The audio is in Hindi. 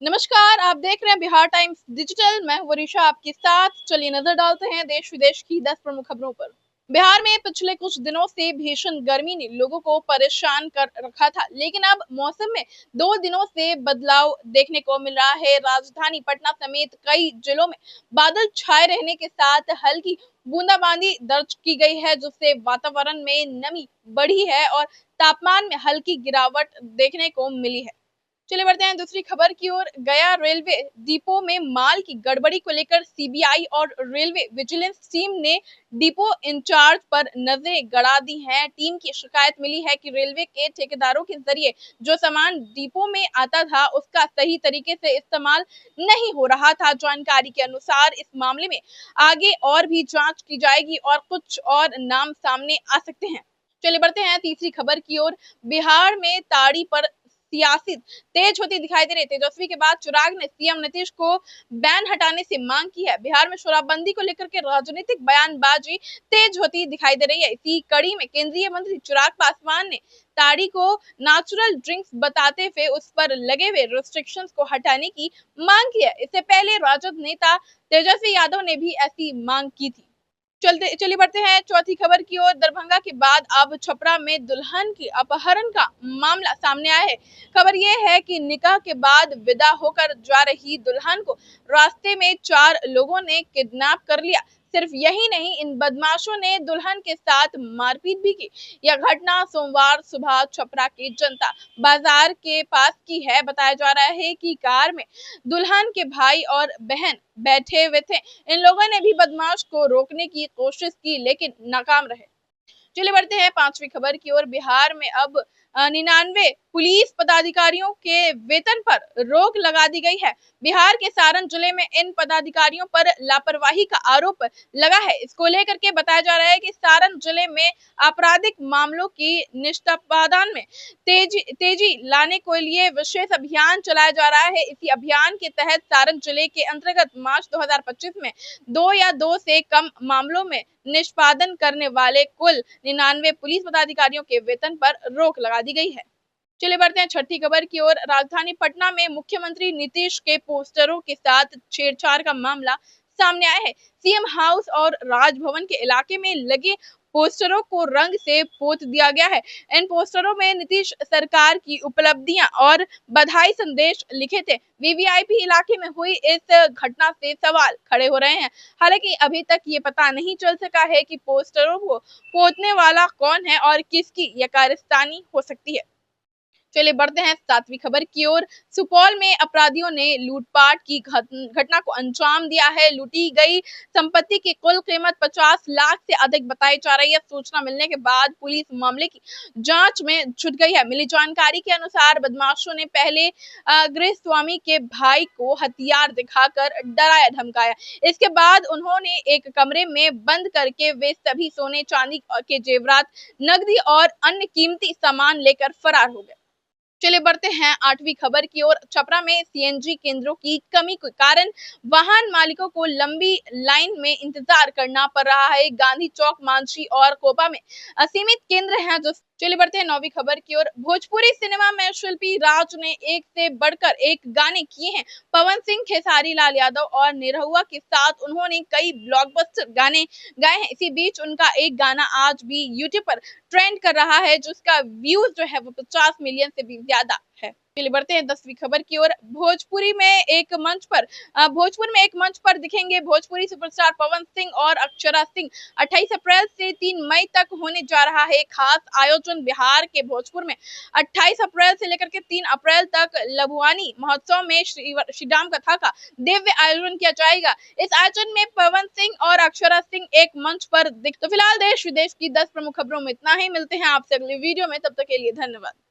नमस्कार, आप देख रहे हैं बिहार टाइम्स डिजिटल। मैं हूं वरीशा आपके साथ। चलिए नजर डालते हैं देश विदेश की 10 प्रमुख खबरों पर। बिहार में पिछले कुछ दिनों से भीषण गर्मी ने लोगों को परेशान कर रखा था, लेकिन अब मौसम में 2 दिनों से बदलाव देखने को मिल रहा है। राजधानी पटना समेत कई जिलों में बादल छाए रहने के साथ हल्की बूंदाबांदी दर्ज की गई है, जिससे वातावरण में नमी बढ़ी है और तापमान में हल्की गिरावट देखने को मिली है। चलिए बढ़ते हैं दूसरी खबर की ओर। गया रेलवे डिपो में माल की गड़बड़ी को लेकर सीबीआई और रेलवे विजिलेंस टीम ने डिपो इंचार्ज पर नजरें गड़ा दी हैं। टीम की शिकायत मिली है कि रेलवे के ठेकेदारों के जरिए जो सामान डिपो में आता था उसका सही तरीके से इस्तेमाल नहीं हो रहा था। जानकारी के अनुसार इस मामले में आगे और भी जांच की जाएगी और कुछ और नाम सामने आ सकते हैं। चलिए बढ़ते हैं तीसरी खबर की ओर। बिहार में ताड़ी पर सियासत तेज होती दिखाई दे रही। तेजस्वी के बाद चिराग ने सीएम नीतीश को बैन हटाने से मांग की है। बिहार में शराबबंदी को लेकर के राजनीतिक बयानबाजी तेज होती दिखाई दे रही है। इसी कड़ी में केंद्रीय मंत्री चिराग पासवान ने ताड़ी को नेचुरल ड्रिंक्स बताते हुए उस पर लगे हुए रिस्ट्रिक्शंस को हटाने की मांग की है। इससे पहले राजद नेता तेजस्वी यादव ने भी ऐसी मांग की थी। चलिए बढ़ते हैं चौथी खबर की ओर। दरभंगा के बाद अब छपरा में दुल्हन की अपहरण का मामला सामने आया है। खबर यह है कि निकाह के बाद विदा होकर जा रही दुल्हन को रास्ते में 4 लोगों ने किडनैप कर लिया। सिर्फ यही नहीं, इन बदमाशों ने दुल्हन के साथ मारपीट भी की। यह घटना सोमवार सुबह छपरा के जनता बाजार के पास की है। बताया जा रहा है कि कार में दुल्हन के भाई और बहन बैठे हुए थे। इन लोगों ने भी बदमाश को रोकने की कोशिश की, लेकिन नाकाम रहे। चलिए बढ़ते हैं पांचवी खबर की ओर। बिहार में अब 99 पुलिस पदाधिकारियों के वेतन पर रोक लगा दी गई है। बिहार के सारण जिले में इन पदाधिकारियों पर लापरवाही का आरोप लगा है। इसको लेकर के बताया जा रहा है कि सारण जिले में आपराधिक मामलों की निष्पादन में तेजी लाने के लिए विशेष अभियान चलाया जा रहा है। इसी अभियान के तहत सारण जिले के अंतर्गत मार्च 2025 में 2 या 2 से कम मामलों में निष्पादन करने वाले कुल 99 पुलिस पदाधिकारियों के वेतन पर रोक लगा दी गई है। चलिए बढ़ते हैं छठी खबर की ओर। राजधानी पटना में मुख्यमंत्री नीतीश के पोस्टरों के साथ छेड़छाड़ का मामला सामने आया है। सीएम हाउस और राजभवन के इलाके में लगे पोस्टरों को रंग से पोत दिया गया है। इन पोस्टरों में नीतीश सरकार की उपलब्धियां और बधाई संदेश लिखे थे। वीवीआईपी इलाके में हुई इस घटना से सवाल खड़े हो रहे हैं। हालांकि अभी तक ये पता नहीं चल सका है कि पोस्टरों को पोतने वाला कौन है और किसकी यह कारस्तानी हो सकती है। चलिए बढ़ते हैं सातवीं खबर की ओर। सुपौल में अपराधियों ने लूटपाट की घटना को अंजाम दिया है। लूटी गई संपत्ति की कुल कीमत 50 लाख से अधिक बताई जा रही है। सूचना मिलने के बाद पुलिस मामले की जांच में जुट गई है। मिली जानकारी के अनुसार बदमाशों ने पहले गृह स्वामी के भाई को हथियार दिखाकर डराया धमकाया। इसके बाद उन्होंने एक कमरे में बंद करके वे सभी सोने चांदी के जेवरात, नकदी और अन्य कीमती सामान लेकर फरार हो गए। चलिए बढ़ते हैं आठवीं खबर की ओर। छपरा में सीएनजी केंद्रों की कमी के कारण वाहन मालिकों को लंबी लाइन में इंतजार करना पड़ रहा है। गांधी चौक, मांझी और कोपा में असीमित केंद्र हैं। जो चलिए बढ़ते हैं नौवीं खबर की ओर। भोजपुरी सिनेमा में शिल्पी राज ने एक से बढ़कर एक गाने किए हैं। पवन सिंह, खेसारी लाल यादव और निरहुआ के साथ उन्होंने कई ब्लॉकबस्टर गाने गाए हैं। इसी बीच उनका एक गाना आज भी यूट्यूब पर ट्रेंड कर रहा है, जिसका व्यूज जो है वो 50 मिलियन से भी ज्यादा है। चलिए बढ़ते हैं 10वीं खबर की ओर। भोजपुर में एक मंच पर दिखेंगे भोजपुरी सुपरस्टार पवन सिंह और अक्षरा सिंह। 28 अप्रैल से 3 मई तक होने जा रहा है खास आयोजन। बिहार के भोजपुर में 28 अप्रैल से लेकर के 3 अप्रैल तक लभुआनी महोत्सव में श्री राम कथा का दिव्य आयोजन किया जाएगा। इस आयोजन में पवन सिंह और अक्षरा सिंह एक मंच पर दिख। तो फिलहाल देश विदेश की 10 प्रमुख खबरों में इतना ही। मिलते हैं आपसे अगले वीडियो में, तब तक के लिए धन्यवाद।